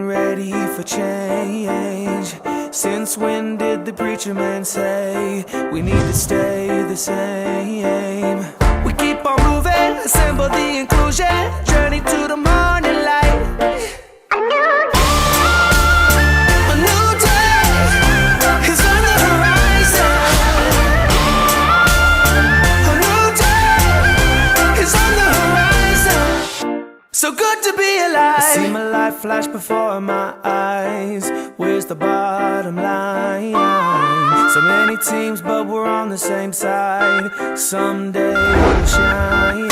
ready for change. Since when did the preacher man say we need to stay the same? We keep on moving, assemble the inclusion, journey to the morning light. A new day is on the horizon. A new day is on the horizon. So good to be alive. I see my life flash before my eyes. Where's the bottom line? So many teams, but we're on the same side. Someday we'll shine.